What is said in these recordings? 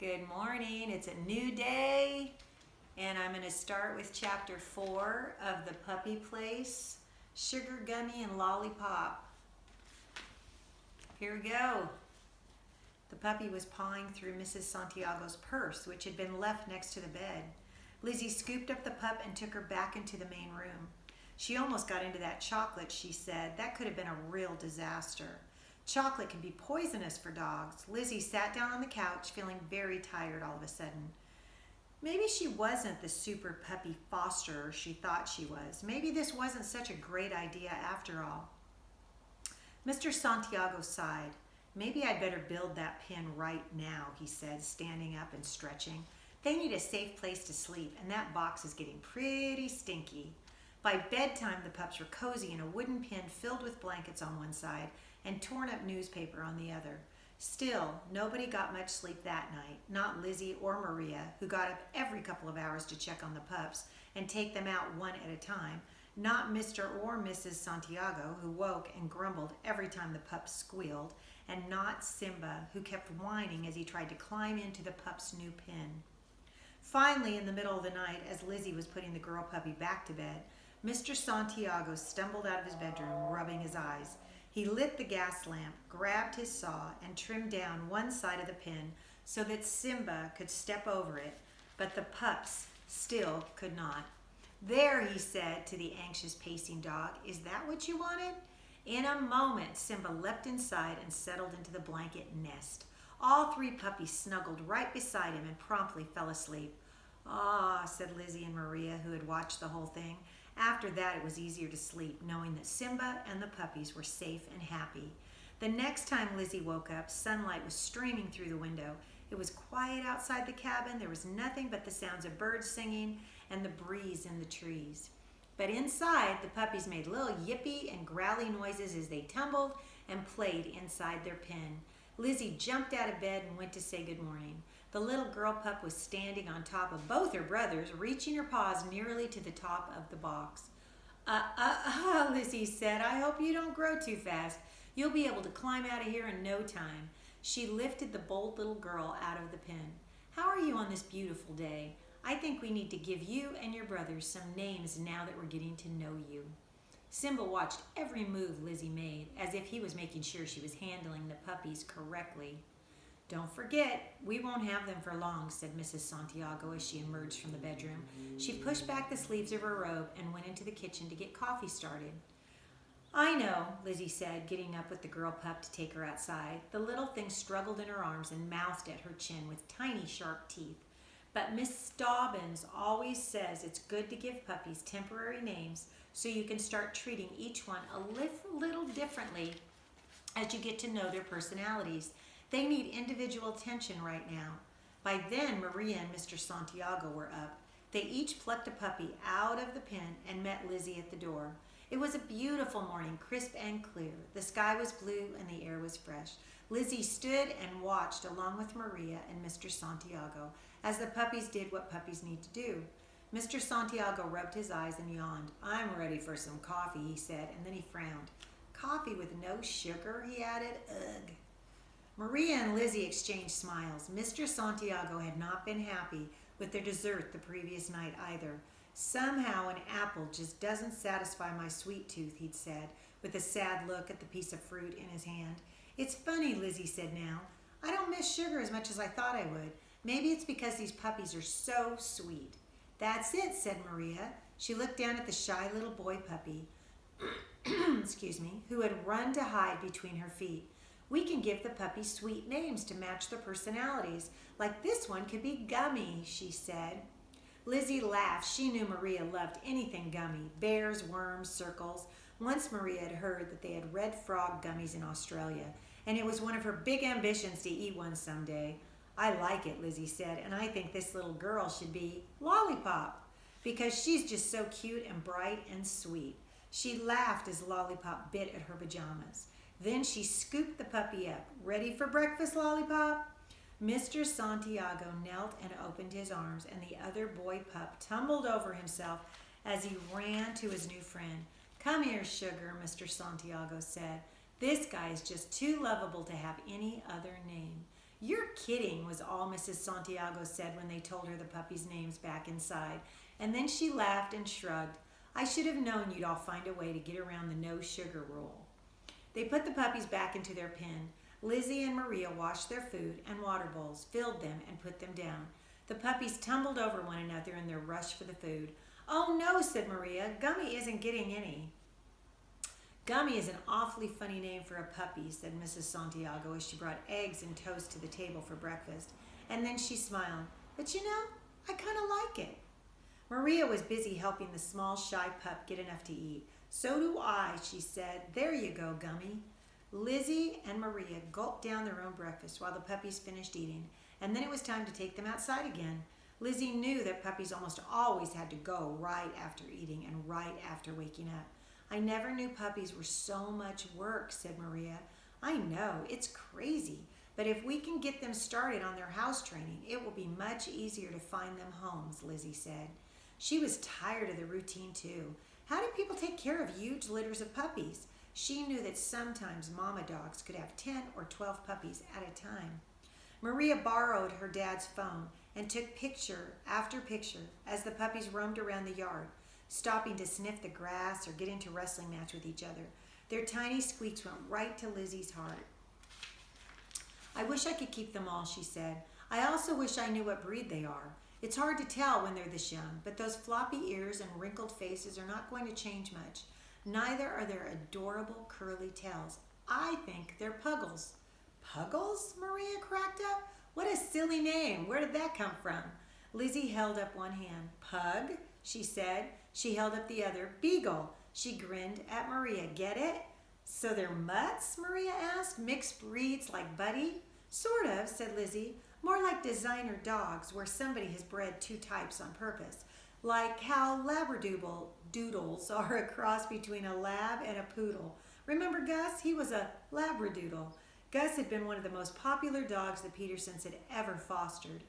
Good morning. It's a new day, and I'm going to start with chapter 4 of The Puppy Place, Sugar, Gummy, and Lollipop. Here we go. The puppy was pawing through Mrs. Santiago's purse, which had been left next to the bed. Lizzie scooped up the pup and took her back into the main room. She almost got into that chocolate, she said. That could have been a real disaster. Chocolate can be poisonous for dogs. Lizzie sat down on the couch, feeling very tired all of a sudden. Maybe she wasn't the super puppy fosterer she thought she was. Maybe this wasn't such a great idea after all. Mr. Santiago sighed. Maybe I'd better build that pen right now, he said, standing up and stretching. They need a safe place to sleep, and that box is getting pretty stinky. By bedtime, the pups were cozy in a wooden pen filled with blankets on one side and torn up newspaper on the other. Still, nobody got much sleep that night, not Lizzie or Maria, who got up every couple of hours to check on the pups and take them out one at a time, not Mr. or Mrs. Santiago, who woke and grumbled every time the pups squealed, and not Simba, who kept whining as he tried to climb into the pup's new pen. Finally, in the middle of the night, as Lizzie was putting the girl puppy back to bed, Mr. Santiago stumbled out of his bedroom, rubbing his eyes. He lit the gas lamp, grabbed his saw, and trimmed down one side of the pen so that Simba could step over it, but the pups still could not. There, he said to the anxious pacing dog, is that what you wanted? In a moment, Simba leapt inside and settled into the blanket nest. All three puppies snuggled right beside him and promptly fell asleep. Ah, said Lizzie and Maria, who had watched the whole thing. After that, it was easier to sleep, knowing that Simba and the puppies were safe and happy. The next time Lizzie woke up, sunlight was streaming through the window. It was quiet outside the cabin. There was nothing but the sounds of birds singing and the breeze in the trees. But inside, the puppies made little yippy and growly noises as they tumbled and played inside their pen. Lizzie jumped out of bed and went to say good morning. The little girl pup was standing on top of both her brothers, reaching her paws nearly to the top of the box. Lizzie said, I hope you don't grow too fast. You'll be able to climb out of here in no time. She lifted the bold little girl out of the pen. How are you on this beautiful day? I think we need to give you and your brothers some names now that we're getting to know you. Simba watched every move Lizzie made, as if he was making sure she was handling the puppies correctly. Don't forget, we won't have them for long, said Mrs. Santiago as she emerged from the bedroom. She pushed back the sleeves of her robe and went into the kitchen to get coffee started. I know, Lizzie said, getting up with the girl pup to take her outside. The little thing struggled in her arms and mouthed at her chin with tiny, sharp teeth. But Miss Dobbins always says it's good to give puppies temporary names so you can start treating each one a little differently as you get to know their personalities. They need individual attention right now. By then, Maria and Mr. Santiago were up. They each plucked a puppy out of the pen and met Lizzie at the door. It was a beautiful morning, crisp and clear. The sky was blue and the air was fresh. Lizzie stood and watched along with Maria and Mr. Santiago as the puppies did what puppies need to do. Mr. Santiago rubbed his eyes and yawned. I'm ready for some coffee, he said, and then he frowned. Coffee with no sugar, he added. Ugh. Maria and Lizzie exchanged smiles. Mr. Santiago had not been happy with their dessert the previous night either. Somehow an apple just doesn't satisfy my sweet tooth, he'd said, with a sad look at the piece of fruit in his hand. It's funny, Lizzie said now. I don't miss sugar as much as I thought I would. Maybe it's because these puppies are so sweet. That's it, said Maria. She looked down at the shy little boy puppy, who had run to hide between her feet. We can give the puppies sweet names to match their personalities. Like this one could be Gummi, she said. Lizzie laughed. She knew Maria loved anything gummy, bears, worms, circles. Once Maria had heard that they had red frog gummies in Australia, and it was one of her big ambitions to eat one someday. I like it, Lizzie said, and I think this little girl should be Lollipop, because she's just so cute and bright and sweet. She laughed as Lollipop bit at her pajamas. Then she scooped the puppy up. Ready for breakfast, Lollipop? Mr. Santiago knelt and opened his arms, and the other boy pup tumbled over himself as he ran to his new friend. Come here, sugar, Mr. Santiago said. This guy is just too lovable to have any other name. "You're kidding," was all Mrs. Santiago said when they told her the puppies' names back inside. And then she laughed and shrugged. "I should have known you'd all find a way to get around the no sugar rule." They put the puppies back into their pen. Lizzie and Maria washed their food and water bowls, filled them, and put them down. The puppies tumbled over one another in their rush for the food. "Oh no," said Maria, "Gummi isn't getting any." "Gummi is an awfully funny name for a puppy," said Mrs. Santiago as she brought eggs and toast to the table for breakfast. And then she smiled. "But you know, I kind of like it." Maria was busy helping the small, shy pup get enough to eat. "So do I," she said. "There you go, Gummi." Lizzie and Maria gulped down their own breakfast while the puppies finished eating, and then it was time to take them outside again. Lizzie knew that puppies almost always had to go right after eating and right after waking up. "I never knew puppies were so much work," said Maria. "I know, it's crazy, but if we can get them started on their house training, it will be much easier to find them homes," Lizzie said. She was tired of the routine too. How did people take care of huge litters of puppies? She knew that sometimes mama dogs could have 10 or 12 puppies at a time. Maria borrowed her dad's phone and took picture after picture as the puppies roamed around the yard, stopping to sniff the grass or get into a wrestling match with each other. Their tiny squeaks went right to Lizzie's heart. "I wish I could keep them all," she said. "I also wish I knew what breed they are. It's hard to tell when they're this young, but those floppy ears and wrinkled faces are not going to change much. Neither are their adorable curly tails. I think they're Puggles." "Puggles?" Maria cracked up. "What a silly name. Where did that come from?" Lizzie held up one hand. "Pug," she said. She held up the other. "Beagle." She grinned at Maria. "Get it?" "So they're mutts?" Maria asked. "Mixed breeds like Buddy?" "Sort of," said Lizzie. "More like designer dogs where somebody has bred two types on purpose. Like how Labradoodles are a cross between a lab and a poodle. Remember Gus? He was a Labradoodle." Gus had been one of the most popular dogs the Petersons had ever fostered.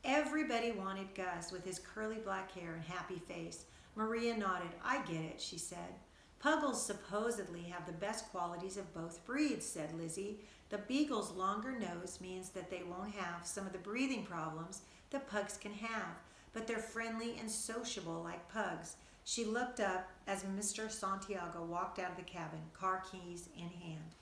Everybody wanted Gus with his curly black hair and happy face. Maria nodded. "I get it," she said. "Puggles supposedly have the best qualities of both breeds," said Lizzie. "The Beagle's longer nose means that they won't have some of the breathing problems that pugs can have, but they're friendly and sociable like pugs." She looked up as Mr. Santiago walked out of the cabin, car keys in hand.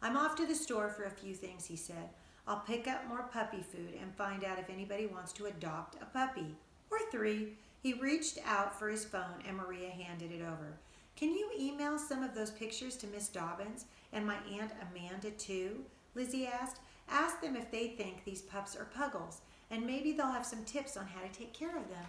"I'm off to the store for a few things," he said. "I'll pick up more puppy food and find out if anybody wants to adopt a puppy. Or 3. He reached out for his phone and Maria handed it over. "Can you email some of those pictures to Miss Dobbins and my Aunt Amanda too?" Lizzie asked. "Ask them if they think these pups are Puggles, and maybe they'll have some tips on how to take care of them."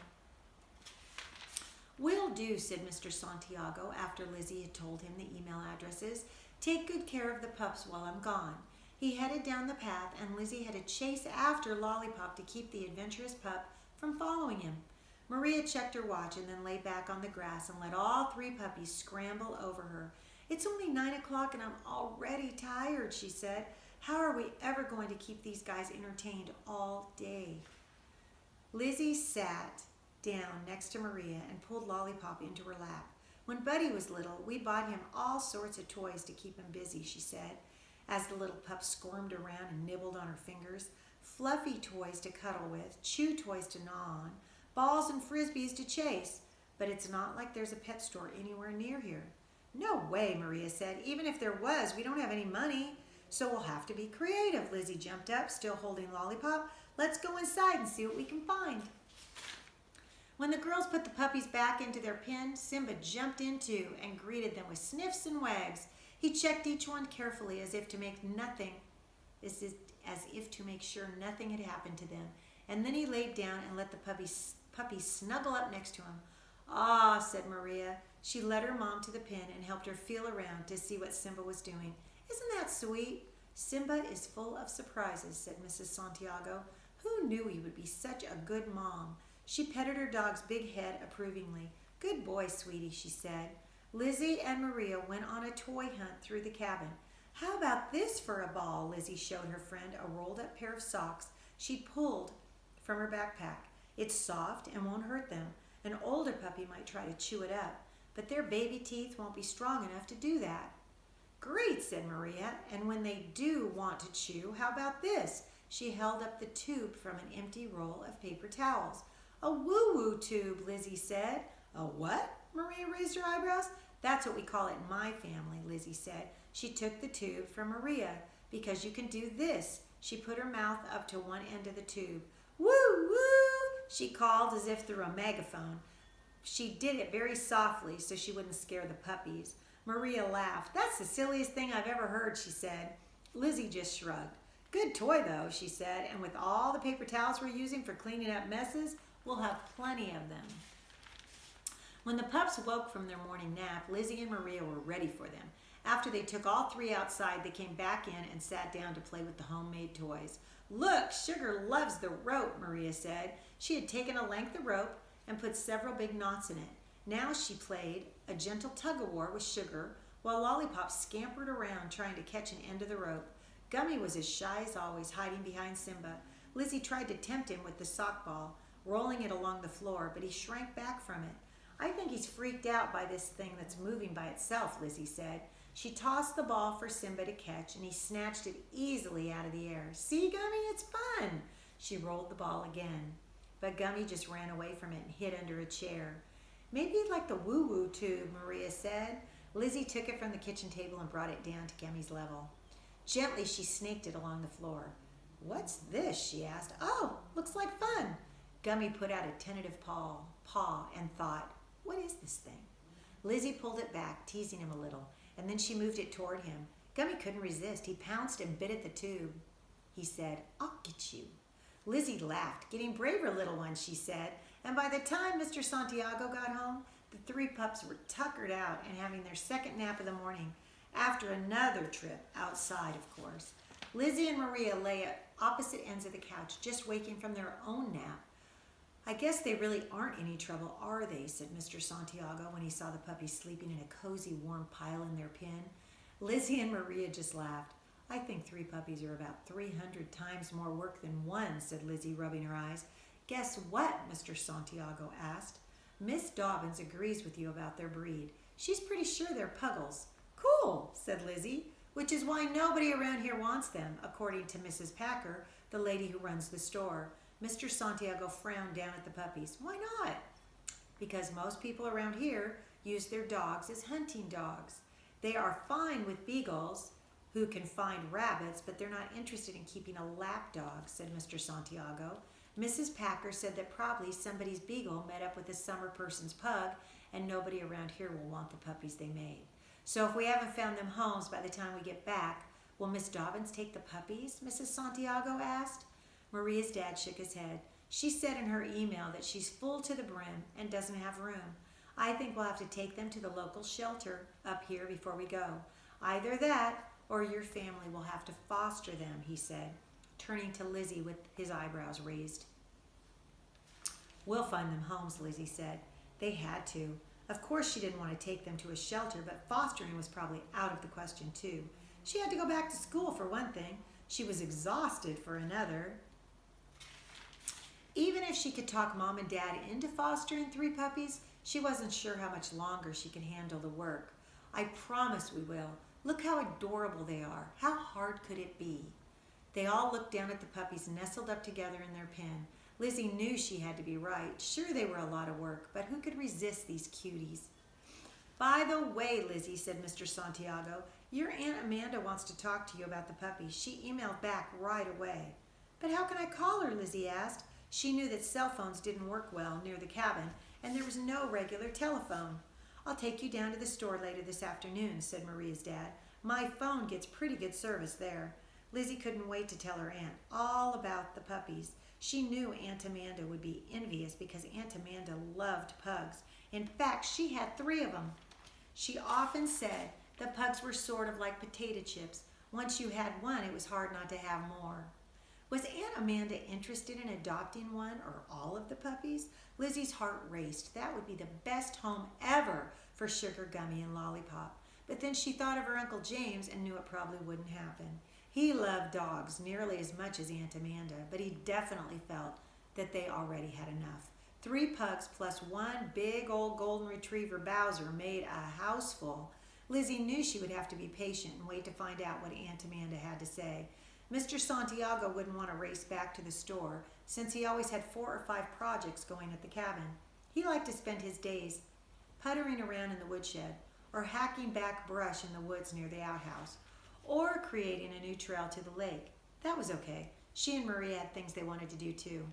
"Will do," said Mr. Santiago after Lizzie had told him the email addresses. "Take good care of the pups while I'm gone." He headed down the path, and Lizzie had to chase after Lollipop to keep the adventurous pup from following him. Maria checked her watch and then lay back on the grass and let all 3 puppies scramble over her. "It's only 9 o'clock and I'm already tired," she said. "How are we ever going to keep these guys entertained all day?" Lizzie sat down next to Maria and pulled Lollipop into her lap. "When Buddy was little, we bought him all sorts of toys to keep him busy," she said, as the little pup squirmed around and nibbled on her fingers. "Fluffy toys to cuddle with, chew toys to gnaw on, balls and frisbees to chase. But it's not like there's a pet store anywhere near here." "No way," Maria said. "Even if there was, we don't have any money. So we'll have to be creative." Lizzie jumped up, still holding Lollipop. "Let's go inside and see what we can find." When the girls put the puppies back into their pen, Simba jumped in too and greeted them with sniffs and wags. He checked each one carefully as if to make sure nothing had happened to them. And then he laid down and let the puppies snuggle up next to him. "Ah," said Maria. She led her mom to the pen and helped her feel around to see what Simba was doing. "Isn't that sweet?" "Simba is full of surprises," said Mrs. Santiago. "Who knew he would be such a good mom?" She petted her dog's big head approvingly. "Good boy, sweetie," she said. Lizzie and Maria went on a toy hunt through the cabin. "How about this for a ball?" Lizzie showed her friend a rolled-up pair of socks she'd pulled from her backpack. "It's soft and won't hurt them. An older puppy might try to chew it up, but their baby teeth won't be strong enough to do that." "Great," said Maria. "And when they do want to chew, how about this? She held up the tube from an empty roll of paper towels. A woo-woo tube, Lizzie said. A what? Maria raised her eyebrows. That's what we call it in my family, Lizzie said. She took the tube from Maria. Because you can do this. She put her mouth up to one end of the tube. Woo-woo, she called as if through a megaphone. She did it very softly so she wouldn't scare the puppies. Maria laughed. That's the silliest thing I've ever heard, she said. Lizzie just shrugged. Good toy, though, she said, and with all the paper towels we're using for cleaning up messes, we'll have plenty of them. When the pups woke from their morning nap, Lizzie and Maria were ready for them. After they took all three outside, they came back in and sat down to play with the homemade toys. Look, Sugar loves the rope, Maria said. She had taken a length of rope and put several big knots in it. Now she played a gentle tug-of-war with Sugar, while Lollipop scampered around trying to catch an end of the rope. Gummi was as shy as always, hiding behind Simba. Lizzie tried to tempt him with the sock ball, rolling it along the floor, but he shrank back from it. I think he's freaked out by this thing that's moving by itself, Lizzie said. She tossed the ball for Simba to catch, and he snatched it easily out of the air. See, Gummi, it's fun. She rolled the ball again, but Gummi just ran away from it and hid under a chair. Maybe you'd like the woo-woo tube, Maria said. Lizzie took it from the kitchen table and brought it down to Gummi's level. Gently, she snaked it along the floor. What's this? She asked. Oh, looks like fun. Gummi put out a tentative paw and thought, what is this thing? Lizzie pulled it back, teasing him a little, and then she moved it toward him. Gummi couldn't resist. He pounced and bit at the tube. He said, I'll get you. Lizzie laughed. Getting braver, little one, she said, and by the time Mr. Santiago got home, the three pups were tuckered out and having their second nap of the morning, after another trip outside, of course. Lizzie and Maria lay at opposite ends of the couch, just waking from their own nap. I guess they really aren't any trouble, are they? Said Mr. Santiago when he saw the puppies sleeping in a cozy, warm pile in their pen. Lizzie and Maria just laughed. I think 3 puppies are about 300 times more work than 1, said Lizzie, rubbing her eyes. Guess what? Mr. Santiago asked. Miss Dobbins agrees with you about their breed. She's pretty sure they're puggles. Cool, said Lizzie, which is why nobody around here wants them, according to Mrs. Packer, the lady who runs the store. Mr. Santiago frowned down at the puppies. Why not? Because most people around here use their dogs as hunting dogs. They are fine with beagles who can find rabbits, but they're not interested in keeping a lap dog, said Mr. Santiago. Mrs. Packer said that probably somebody's beagle met up with a summer person's pug, and nobody around here will want the puppies they made. So if we haven't found them homes by the time we get back, will Miss Dobbins take the puppies? Mrs. Santiago asked. Maria's dad shook his head. She said in her email that she's full to the brim and doesn't have room. I think we'll have to take them to the local shelter up here before we go. Either that or your family will have to foster them, he said, turning to Lizzie with his eyebrows raised. We'll find them homes, Lizzie said. They had to. Of course she didn't want to take them to a shelter, but fostering was probably out of the question too. She had to go back to school for one thing. She was exhausted for another. Even if she could talk Mom and Dad into fostering 3 puppies, she wasn't sure how much longer she could handle the work. I promise we will. Look how adorable they are. How hard could it be? They all looked down at the puppies nestled up together in their pen. Lizzie knew she had to be right. Sure, they were a lot of work, but who could resist these cuties? By the way, Lizzie, said Mr. Santiago, your Aunt Amanda wants to talk to you about the puppies. She emailed back right away. But how can I call her? Lizzie asked. She knew that cell phones didn't work well near the cabin, and there was no regular telephone. I'll take you down to the store later this afternoon, said Maria's dad. My phone gets pretty good service there. Lizzie couldn't wait to tell her aunt all about the puppies. She knew Aunt Amanda would be envious because Aunt Amanda loved pugs. In fact, she had 3 of them. She often said the pugs were sort of like potato chips. Once you had one, it was hard not to have more. Was Aunt Amanda interested in adopting one or all of the puppies? Lizzie's heart raced. That would be the best home ever for Sugar, Gummi, and Lollipop. But then she thought of her Uncle James and knew it probably wouldn't happen. He loved dogs nearly as much as Aunt Amanda, but he definitely felt that they already had enough. 3 pugs plus 1 big old golden retriever Bowser made a house full. Lizzie knew she would have to be patient and wait to find out what Aunt Amanda had to say. Mr. Santiago wouldn't want to race back to the store since he always had 4 or 5 projects going at the cabin. He liked to spend his days puttering around in the woodshed, or hacking back brush in the woods near the outhouse, or creating a new trail to the lake. That was okay. She and Maria had things they wanted to do too.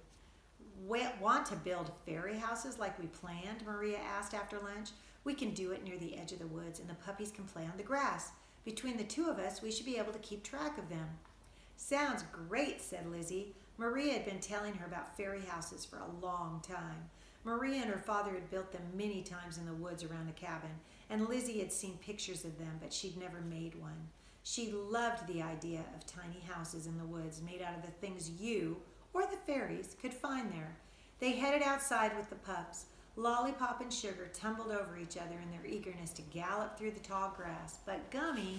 Want to build fairy houses like we planned? Maria asked after lunch. We can do it near the edge of the woods and the puppies can play on the grass. Between the 2 of us, we should be able to keep track of them. Sounds great, said Lizzie. Maria had been telling her about fairy houses for a long time. Maria and her father had built them many times in the woods around the cabin, and Lizzie had seen pictures of them, but she'd never made one. She loved the idea of tiny houses in the woods made out of the things you, or the fairies, could find there. They headed outside with the pups. Lollipop and Sugar tumbled over each other in their eagerness to gallop through the tall grass, but Gummi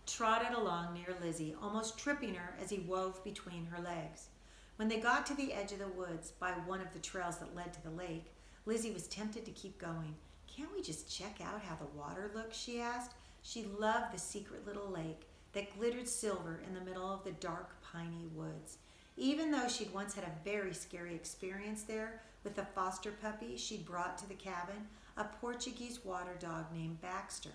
trotted along near Lizzie, almost tripping her as he wove between her legs. When they got to the edge of the woods by one of the trails that led to the lake, Lizzie was tempted to keep going. Can't we just check out how the water looks, she asked. She loved the secret little lake that glittered silver in the middle of the dark, piney woods. Even though she'd once had a very scary experience there with the foster puppy she'd brought to the cabin, a Portuguese water dog named Baxter.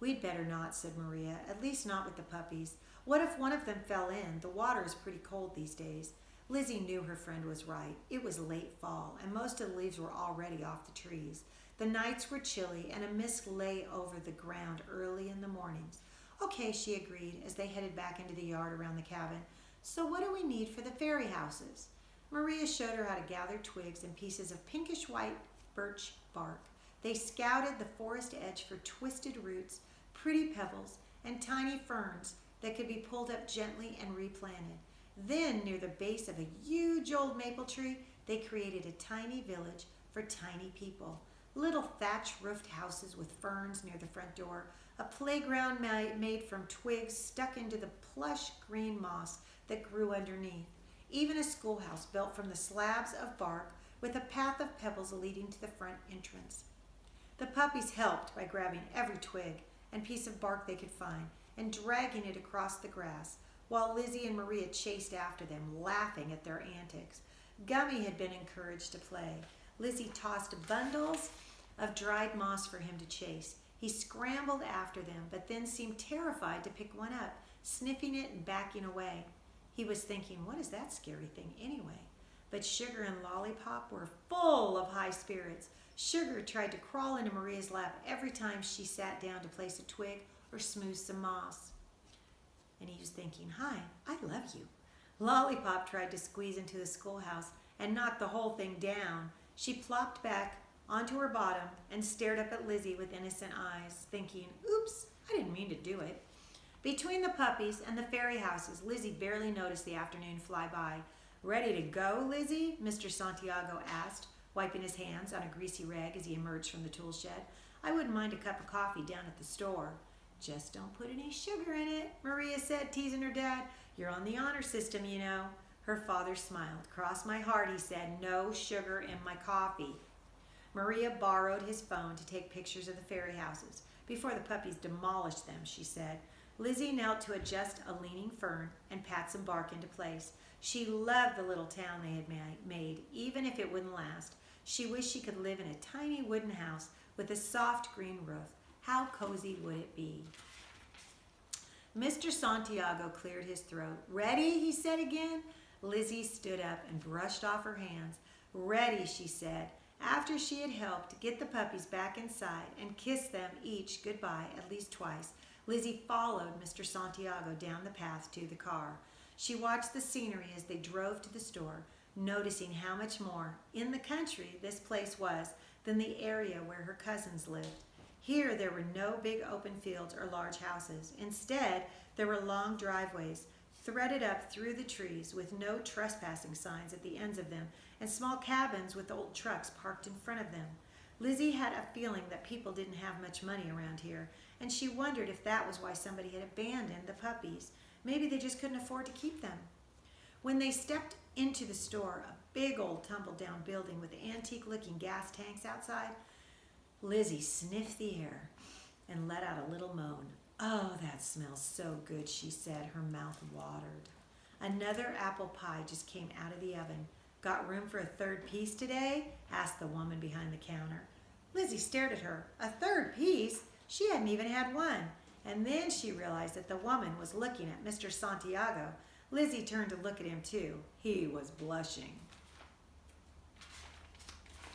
We'd better not, said Maria, at least not with the puppies. What if one of them fell in? The water is pretty cold these days. Lizzie knew her friend was right. It was late fall, and most of the leaves were already off the trees. The nights were chilly, and a mist lay over the ground early in the mornings. Okay, she agreed, as they headed back into the yard around the cabin. So what do we need for the fairy houses? Maria showed her how to gather twigs and pieces of pinkish-white birch bark. They scouted the forest edge for twisted roots, pretty pebbles, and tiny ferns that could be pulled up gently and replanted. Then, near the base of a huge old maple tree, they created a tiny village for tiny people. Little thatch-roofed houses with ferns near the front door, a playground made from twigs stuck into the plush green moss that grew underneath, even a schoolhouse built from the slabs of bark with a path of pebbles leading to the front entrance. The puppies helped by grabbing every twig and piece of bark they could find and dragging it across the grass, while Lizzie and Maria chased after them, laughing at their antics. Gummi had been encouraged to play. Lizzie tossed bundles of dried moss for him to chase. He scrambled after them, but then seemed terrified to pick one up, sniffing it and backing away. He was thinking, what is that scary thing anyway? But Sugar and Lollipop were full of high spirits. Sugar tried to crawl into Maria's lap every time she sat down to place a twig or smooth some moss. And he was thinking, hi, I love you. Lollipop tried to squeeze into the schoolhouse and knocked the whole thing down. She plopped back onto her bottom and stared up at Lizzie with innocent eyes, thinking, oops, I didn't mean to do it. Between the puppies and the fairy houses, Lizzie barely noticed the afternoon fly by. Ready to go, Lizzie? Mr. Santiago asked, wiping his hands on a greasy rag as he emerged from the tool shed. I wouldn't mind a cup of coffee down at the store. Just don't put any sugar in it, Maria said, teasing her dad. You're on the honor system, you know. Her father smiled. Cross my heart, he said, no sugar in my coffee. Maria borrowed his phone to take pictures of the fairy houses before the puppies demolished them, she said. Lizzie knelt to adjust a leaning fern and pat some bark into place. She loved the little town they had made, even if it wouldn't last. She wished she could live in a tiny wooden house with a soft green roof. How cozy would it be? Mr. Santiago cleared his throat. Ready, he said again. Lizzie stood up and brushed off her hands. Ready, she said, after she had helped get the puppies back inside and kissed them each goodbye at least twice. Lizzie followed Mr. Santiago down the path to the car. She watched the scenery as they drove to the store, noticing how much more in the country this place was than the area where her cousins lived. Here there were no big open fields or large houses. Instead, there were long driveways threaded up through the trees with no trespassing signs at the ends of them and small cabins with old trucks parked in front of them. Lizzie had a feeling that people didn't have much money around here, and she wondered if that was why somebody had abandoned the puppies. Maybe they just couldn't afford to keep them. When they stepped into the store, a big old tumble-down building with antique-looking gas tanks outside, Lizzie sniffed the air and let out a little moan. "Oh, that smells so good," she said, her mouth watered. Another apple pie just came out of the oven. "Got room for a third piece today?" asked the woman behind the counter. Lizzie stared at her. A third piece? She hadn't even had one. And then she realized that the woman was looking at Mr. Santiago. Lizzie turned to look at him too. He was blushing.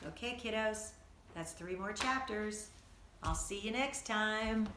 Okay, kiddos, that's 3 more chapters. I'll see you next time.